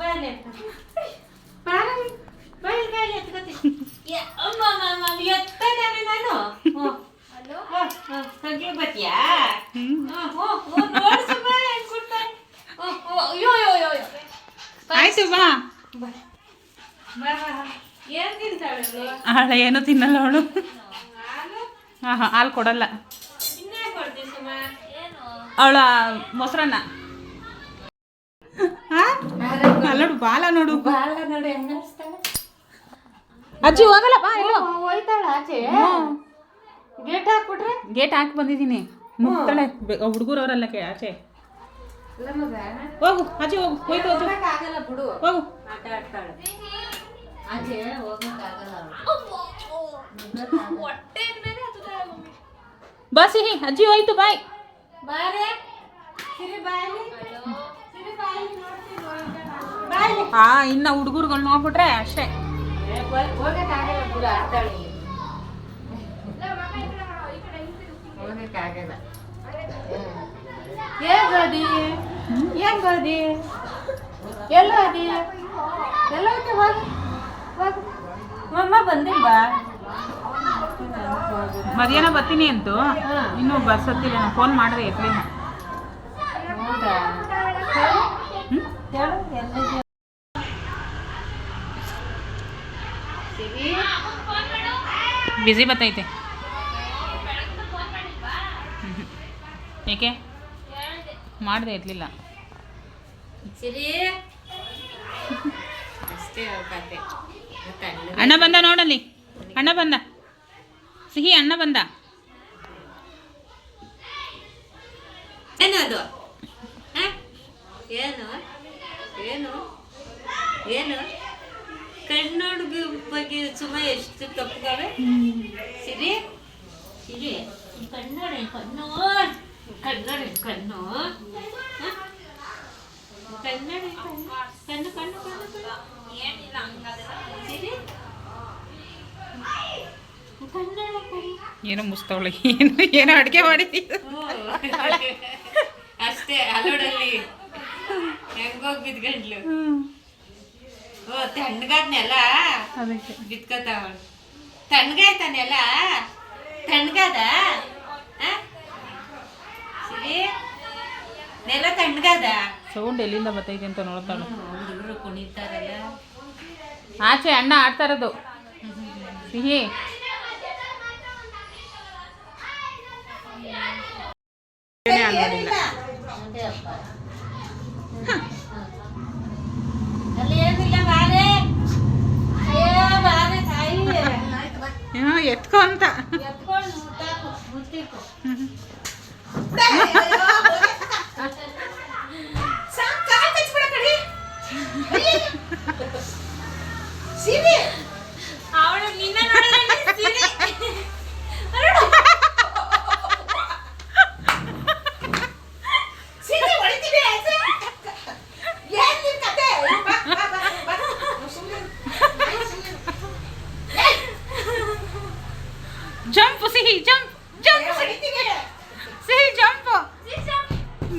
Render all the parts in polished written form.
ಬಾಯ್ಲೆ ಬಾಯ್ಲೆ ಎತ್ಕೊತಿ ಎತ್ತದಾನೆ ನಾನು ಹಗ್ಲಿ ಬತ್ತೀಯಾ ಆಯ್ತು ಬಾ. ಏನ್ ತಿಂತಾಳೆ ಅವಳು ಏನು ತಿನ್ನಲ್ಲ ಅವಳು. ಹಾಂ ಹಾಂ ಹಾಲು ಕೊಡಲ್ಲ ಅವಳ ಮೊಸರನ್ನ. ನೋಡು ಬಾಲ ನೋಡು. ಬಾಳ ನೋಡಿ ಹೆಂಗಸ್ತಾಳೆ. ಅಜ್ಜಿ ಹೋಗಲ್ಲ ಬಾ ಎಲ್ಲೋ ಹೋಯ್ತಾಳ ಆಚೆ. ಗೇಟ್ ಹಾಕ್ಬಿಟ್ರೆ ಗೇಟ್ ಹಾಕಿ ಬಂದಿದ್ದೀನಿ. ಮುಗ್ತಾಳೆ ಹುಡುಗರು ಅವರೆಲ್ಲ ಆಚೆ. ಹೋಗು ಅಜ್ಜಿ ಹೋಗು. ಹೋಯ್ತು ಆಗಲ್ಲ ಬಿಡು. ಹೋಗು. ಆಟ ಆಡ್ತಾಳೆ ಆಚೆ ಹೋಗಕ್ಕಾಗಲ್ಲ. ಬಾ ಸಿಹಿ ಅಜ್ಜಿ ಹೋಯ್ತು ಬಾಯ್. ಬಾರೆ ಸಿರಿ ಬಾಯ್ಲಿ ಹಾ ಇನ್ನು ಹುಡುಗರುಗಳು ನೋಡ್ಬಿಟ್ರೆ ಅಷ್ಟೇ. ಹೋಗಕ್ಕಾಗಲ್ಲ ಬಿಡು. ಆಡ್ತಾಳೆ ಹೋಗಕ್ಕಾಗಲ್ಲ. ಏನ್ ಗೋದಿ ಏನ್ ಗೋದಿ ಎಲ್ಲ ಅದಿ ಎಲ್ಲ ಹೋಗು ಹೋಗು. ಮಮ್ಮ ಬಂದಿಲ್ವಾ? ಮಧ್ಯಾಹ್ನ ಬರ್ತೀನಿ ಅಂತು. ಇನ್ನೂ ಬಸ್ ಹತ್ತಿಲ್ಲ. ನಾನು ಫೋನ್ ಮಾಡಿದೆ ಎತ್ತಲಿಲ್ಲ. ಹೌದಾ? ಹೇಳು ಎಲ್ಲಿದೆ? ಬಿಸಿ ಬರ್ತೈತೆ. ಏಕೆ ಮಾಡಿದೆ ಎತ್ತಲಿಲ್ಲ. ಸಿರಿ ಅಷ್ಟೇ ಕತೆ. ಅಣ್ಣ ಬಂದ ನೋಡಲ್ಲಿ. ಅಣ್ಣ ಬಂದ ಸಿಹಿ. ಅಣ್ಣ ಬಂದ. ಏನದು? ಏನು ಏನು ಏನು ಕಣ್ಣೋಡ್ಗ ಬಗ್ಗೆ ಸುಮ್ಮ ಎಷ್ಟು ತಪ್ಪುಗವೆ. ಸಿರಿ ಸಿರಿ ಕಣ್ಣೋಡೆ ಕಣ್ಣು ಕಣ್ಣೋಡೆ ಕಣ್ಣು ಕನ್ನಡ ಕಣ್ಣು ಕಣ್ಣು ಕಣ್ಣು ಏನಿಲ್ಲ ಸಿರಿ ಕನ್ನಡ ಏನೋ ಮುಸ್ತವಳೆ. ಏನೋ ಅಡುಗೆ ಮಾಡಿದ್ದೀವಿ ಅಷ್ಟೇ. ಅಲ್ಲೋಡಲ್ಲಿ ಹೆಂಗೋಗಿ ಬಿದ್ಗಂಡ್ಲು. ಓ ತಣ್ಣಗಾದ್ನೆಲ್ಲ ಅದಕ್ಕೆ ಬಿತ್ಕೋತಾವಳು. ತಣ್ಣಗಾಯ್ತಾನೆಲ್ಲ ತಣ್ಣಗಾದ ಸಿರಿ ನೆಲ ತಣ್ಣಗಾದ. ಸೌಂಡ್ ಎಲ್ಲಿಂದ ಬರ್ತೈತೆ ಅಂತ ನೋಡ್ತಾಳು. ಹುಡುಗರು ಕುಣಿತಾರಲ್ಲ ಆಚೆ ಅಣ್ಣ ಆಡ್ತಾ ಇರೋದು. ಸಿಹಿ ಅಲ್ಲಿ ಏನಿಲ್ಲ ಬಾರೆ ಬಾರೆ ತಾಯಿ ಎತ್ಕೊ ಅಂತ. ಎತ್ಕೊಂಡು ಮುತ್ತಿಕು ಅವಳು ನಿನ್ನ ಜಂಪ್ ಸಿಹಿ ಜಂಪ್ ಜಂಪ್ ಸಿಹಿ ಜಂಪ್.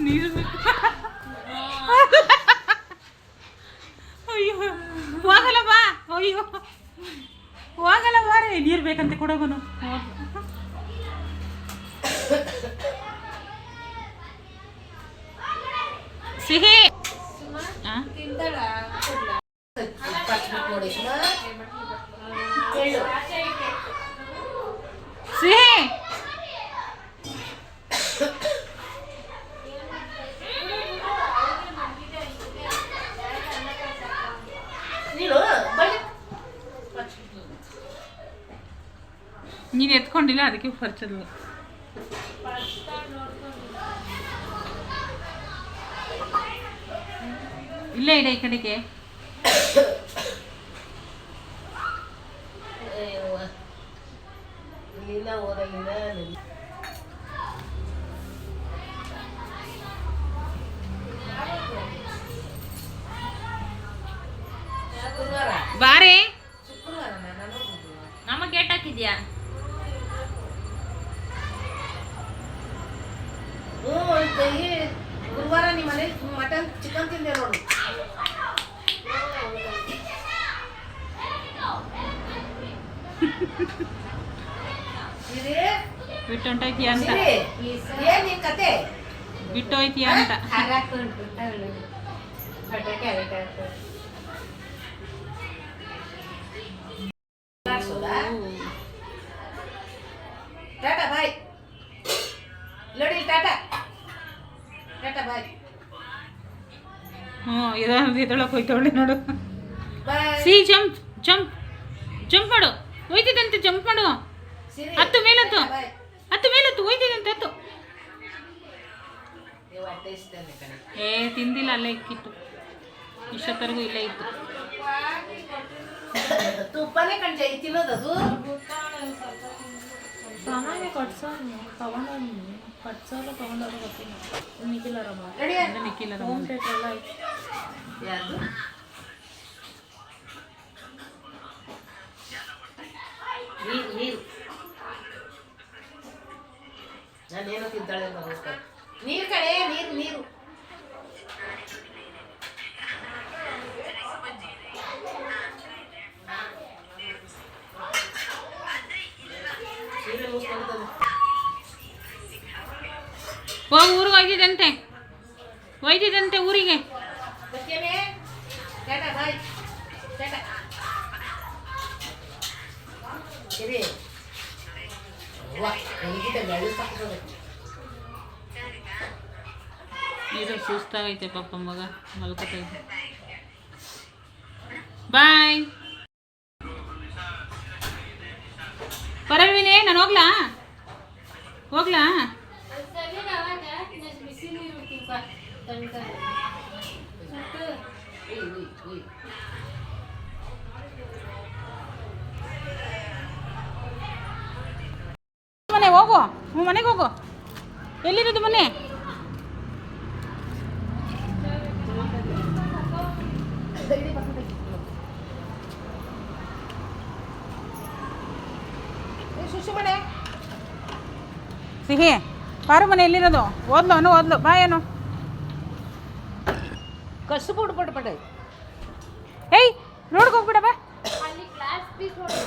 ನೀರು ಅಯ್ಯೋ ಹೋಗಲ್ಲ ಬಾ. ಅಯ್ಯೋ ಹೋಗಲ್ಲ ಬಾರೆ. ನೀರು ಬೇಕಂತೆ ಕೊಡೋಗುನು. ಸಿಹಿ ಸಿಹಿ ನೀನು ಎತ್ಕೊಂಡಿಲ್ಲ ಅದಕ್ಕೆ ಖರ್ಚಲ್ಲ. ಇಲ್ಲೇ ಇಡೆ ಈ ಕಡೆಗೆ. ಬಾರೆ ನಮ್ಮ ಗೇಟ್ ಹಾಕಿದ್ಯಾ? ಗುರುವಾರ ನಿಮ್ಮ ಮನೆ ಮಟನ್ ಚಿಕನ್ ತಿಂದೆ ನೋಡು. ಬಿಟ್ಟು ಹೊಂಟೈತಿ ಅಂತ ಏನ್ ಈ ಕತೆ ಬಿಟ್ಟು ಹೋಯ್ತಿ ಅಂತ ಹಾರಾಕೊಂಡು ಪಟಾಕಿ ಟಾಟಾ ಬಾಯ್ ನೋಡಿ ಟಾಟಾ ಟಾಟಾ ಬಾಯ್ ಹ್ಞೂ ಇದೊಳಗೆ ಹೋಯ್ತವಳೆ ನೋಡು ಬಾಯ್ ಸಿ ಜಂಪ್ ಜಂಪ್ ಜಂಪ್ ಮಾಡು ಹೋಯ್ತಿದಂತೆ ಜಂಪ್ ಮಾಡು ಹತ್ತು ಮೇಲತ್ತು ಹತ್ತು ಮೇಲತ್ತು ಹೋಯ್ತಿದಂತೆ ಹತ್ತು ಏ ತಿಂದಿಲ್ಲ ಅಲ್ಲೇ ಇಕ್ಕಿತ್ತು ಇಷ್ಟೊತ್ತರೆಗೂ ಇಲ್ಲೇ ಇತ್ತು ತುಪ್ಪನೇ ಕಣ್ಜ ತಿನ್ನೋದದು ಸಾಮಾನ್ಯ ಕಟ್ಸೋಲ್ಲ ತಗೊಂಡೋರು ಗೊತ್ತಿಲ್ಲ ನಿಖಿಲಾರಮ್ಮ ರೆಡಿ ನಿಕ್ಕಿಲ್ಲ ಹೋಮ್ ಥಿಯೇಟರ್ ಎಲ್ಲ ಐತೆ ಯಾರು ನೀರು ನಾನೇನೋ ತಿಂತಾಳೆ ನೀರು ಕಡೆ ನೀರು ನೀರು ಹೋಗಿ ಊರಿಗೆ ಹೋಯ್ತಿದಂತೆ ಊರಿಗೆ ಬರ್ತೀಯೇ ಟಾಟಾ ಬಾಯ್ ಟಾಟಾ ಸರಿ ವಾ ನನಗಿಂತ ಬೆಳ್ಳು ಸಾಕ್ತದೆ ಇದು ಸುಸ್ತಾಗೈತೆ ಪಾಪ ಮಗ ಮಲ್ಕೋತೈತೆ ಬಾಯ್ ಪರವಿನೇ ನಾನು ಹೋಗ್ಲಾ ಬಿಸಿ ನೀರು ತಣ್ಕ ಮನೆ ಹೋಗು ಮನೆಗೆ ಹೋಗು ಎಲ್ಲಿರೋದು ಮನೆ ಸುಶುಮನೆ ಸಿಹಿ ಪಾರು ಮನೆ ಎಲ್ಲಿರೋದು ಓದ್ಲು ಬಾ ಏನು ಕಸು ಪುಡ್ ಪಡ್ ಪಡ ಏಯ್ ರೋಡ್ಗೆ ಹೋಗ್ಬಿಡ ಬಾ ಅಲ್ಲಿ ಕ್ಲಾಸ್